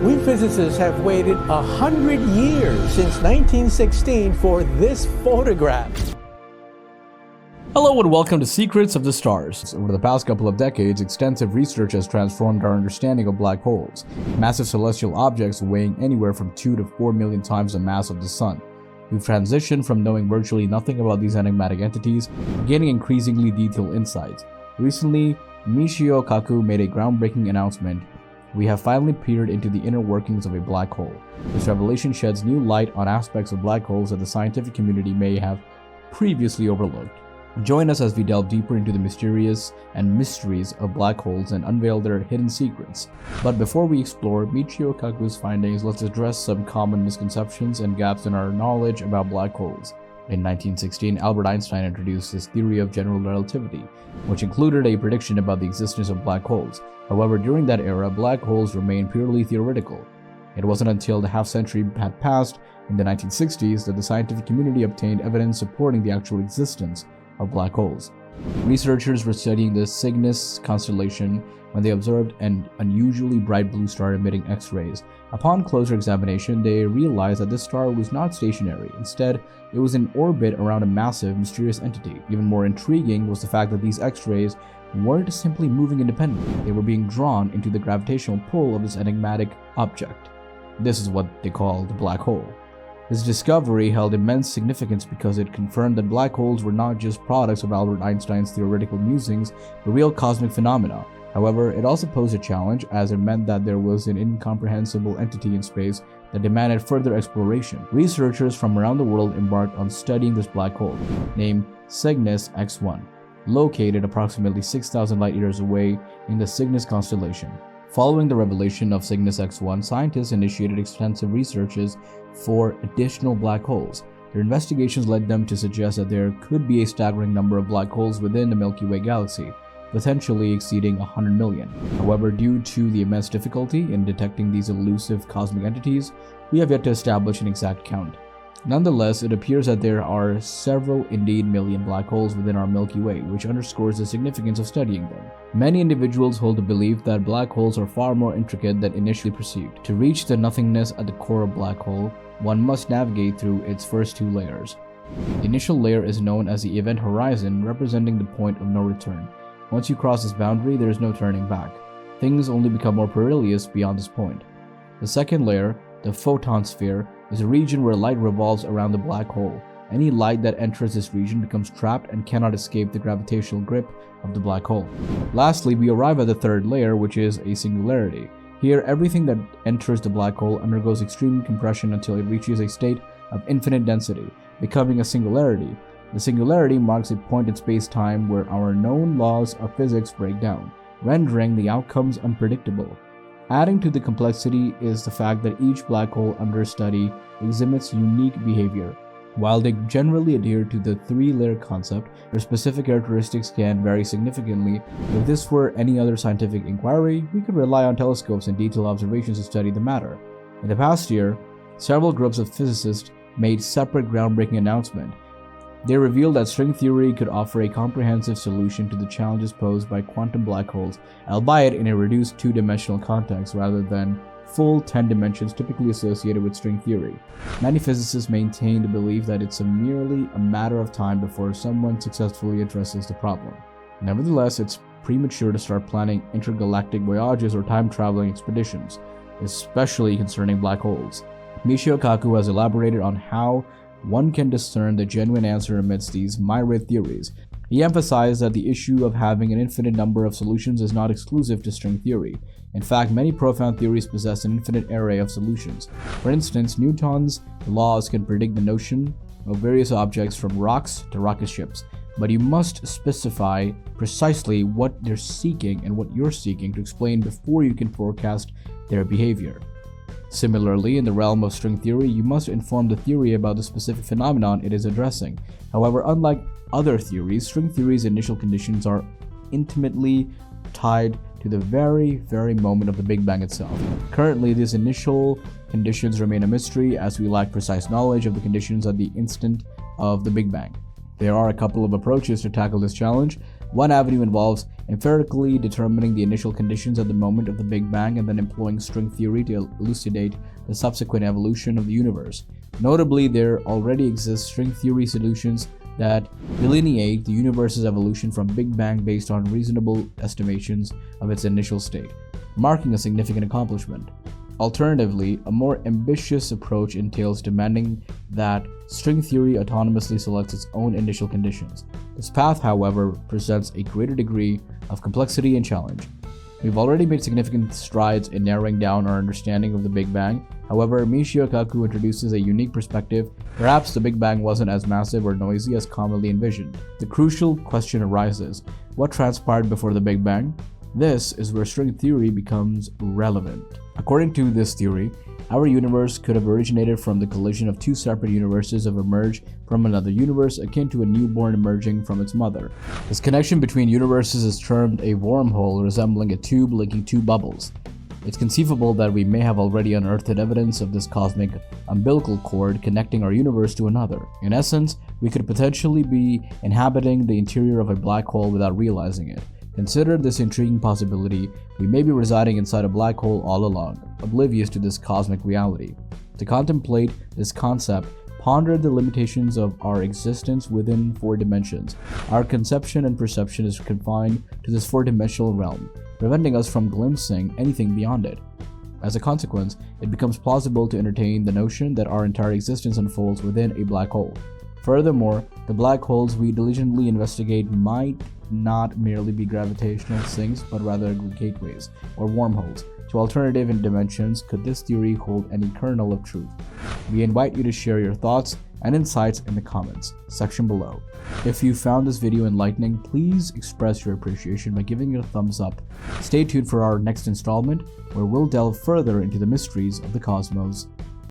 We physicists have waited 100 years since 1916 for this photograph. Hello and welcome to Secrets of the Stars. Over the past couple of decades, extensive research has transformed our understanding of black holes, massive celestial objects weighing anywhere from 2 to 4 million times the mass of the Sun. We've transitioned from knowing virtually nothing about these enigmatic entities to gaining increasingly detailed insights. Recently, Michio Kaku made a groundbreaking announcement. We have finally peered into the inner workings of a black hole. This revelation sheds new light on aspects of black holes that the scientific community may have previously overlooked. Join us as we delve deeper into the mysterious and mysteries of black holes and unveil their hidden secrets. But before we explore Michio Kaku's findings, let's address some common misconceptions and gaps in our knowledge about black holes. In 1916, Albert Einstein introduced his theory of general relativity, which included a prediction about the existence of black holes. However, during that era, black holes remained purely theoretical. It wasn't until the half-century had passed in the 1960s that the scientific community obtained evidence supporting the actual existence of black holes. Researchers were studying the Cygnus constellation when they observed an unusually bright blue star emitting X-rays. Upon closer examination, they realized that this star was not stationary. Instead, it was in orbit around a massive, mysterious entity. Even more intriguing was the fact that these X-rays weren't simply moving independently. They were being drawn into the gravitational pull of this enigmatic object. This is what they call the black hole. This discovery held immense significance because it confirmed that black holes were not just products of Albert Einstein's theoretical musings, but real cosmic phenomena. However, it also posed a challenge, as it meant that there was an incomprehensible entity in space that demanded further exploration. Researchers from around the world embarked on studying this black hole, named Cygnus X1, located approximately 6,000 light-years away in the Cygnus constellation. Following the revelation of Cygnus X1, scientists initiated extensive researches for additional black holes. Their investigations led them to suggest that there could be a staggering number of black holes within the Milky Way galaxy, potentially exceeding 100 million. However, due to the immense difficulty in detecting these elusive cosmic entities, we have yet to establish an exact count. Nonetheless, it appears that there are several, indeed million, black holes within our Milky Way, which underscores the significance of studying them. Many individuals hold the belief that black holes are far more intricate than initially perceived. To reach the nothingness at the core of black hole, one must navigate through its first two layers. The initial layer is known as the event horizon, representing the point of no return. Once you cross this boundary, there is no turning back. Things only become more perilous beyond this point. The second layer, the photon sphere, is a region where light revolves around the black hole. Any light that enters this region becomes trapped and cannot escape the gravitational grip of the black hole. Lastly, we arrive at the third layer, which is a singularity. Here, everything that enters the black hole undergoes extreme compression until it reaches a state of infinite density, becoming a singularity. The singularity marks a point in space-time where our known laws of physics break down, rendering the outcomes unpredictable. Adding to the complexity is the fact that each black hole under study exhibits unique behavior. While they generally adhere to the three-layer concept, their specific characteristics can vary significantly. If this were any other scientific inquiry, we could rely on telescopes and detailed observations to study the matter. In the past year, several groups of physicists made separate groundbreaking announcements. They revealed that string theory could offer a comprehensive solution to the challenges posed by quantum black holes, albeit in a reduced two-dimensional context rather than full 10 dimensions typically associated with string theory. Many physicists maintain the belief that it's merely a matter of time before someone successfully addresses the problem. Nevertheless, it's premature to start planning intergalactic voyages or time-traveling expeditions, especially concerning black holes. Michio Kaku has elaborated on how one can discern the genuine answer amidst these myriad theories. He emphasized that the issue of having an infinite number of solutions is not exclusive to string theory. In fact, many profound theories possess an infinite array of solutions. For instance, Newton's laws can predict the motion of various objects from rocks to rocket ships, but you must specify precisely what they're seeking and what you're seeking to explain before you can forecast their behavior. Similarly, in the realm of string theory, you must inform the theory about the specific phenomenon it is addressing. However, unlike other theories, string theory's initial conditions are intimately tied to the very moment of the Big Bang itself. Currently, these initial conditions remain a mystery as we lack precise knowledge of the conditions at the instant of the Big Bang. There are a couple of approaches to tackle this challenge. One avenue involves empirically determining the initial conditions at the moment of the Big Bang and then employing string theory to elucidate the subsequent evolution of the universe. Notably, there already exist string theory solutions that delineate the universe's evolution from Big Bang based on reasonable estimations of its initial state, marking a significant accomplishment. Alternatively, a more ambitious approach entails demanding that string theory autonomously selects its own initial conditions. This path, however, presents a greater degree of complexity and challenge. We've already made significant strides in narrowing down our understanding of the Big Bang. However, Michio Kaku introduces a unique perspective. Perhaps the Big Bang wasn't as massive or noisy as commonly envisioned. The crucial question arises: what transpired before the Big Bang? This is where string theory becomes relevant. According to this theory, our universe could have originated from the collision of two separate universes that emerged from another universe, akin to a newborn emerging from its mother. This connection between universes is termed a wormhole, resembling a tube linking two bubbles. It's conceivable that we may have already unearthed evidence of this cosmic umbilical cord connecting our universe to another. In essence, we could potentially be inhabiting the interior of a black hole without realizing it. Consider this intriguing possibility: we may be residing inside a black hole all along, oblivious to this cosmic reality. To contemplate this concept, ponder the limitations of our existence within 4 dimensions. Our conception and perception is confined to this 4-dimensional realm, preventing us from glimpsing anything beyond it. As a consequence, it becomes plausible to entertain the notion that our entire existence unfolds within a black hole. Furthermore, the black holes we diligently investigate might not merely be gravitational sinks, but rather gateways or wormholes to alternative dimensions. Could this theory hold any kernel of truth? We invite you to share your thoughts and insights in the comments section below. If you found this video enlightening, please express your appreciation by giving it a thumbs up. Stay tuned for our next installment, where we'll delve further into the mysteries of the cosmos.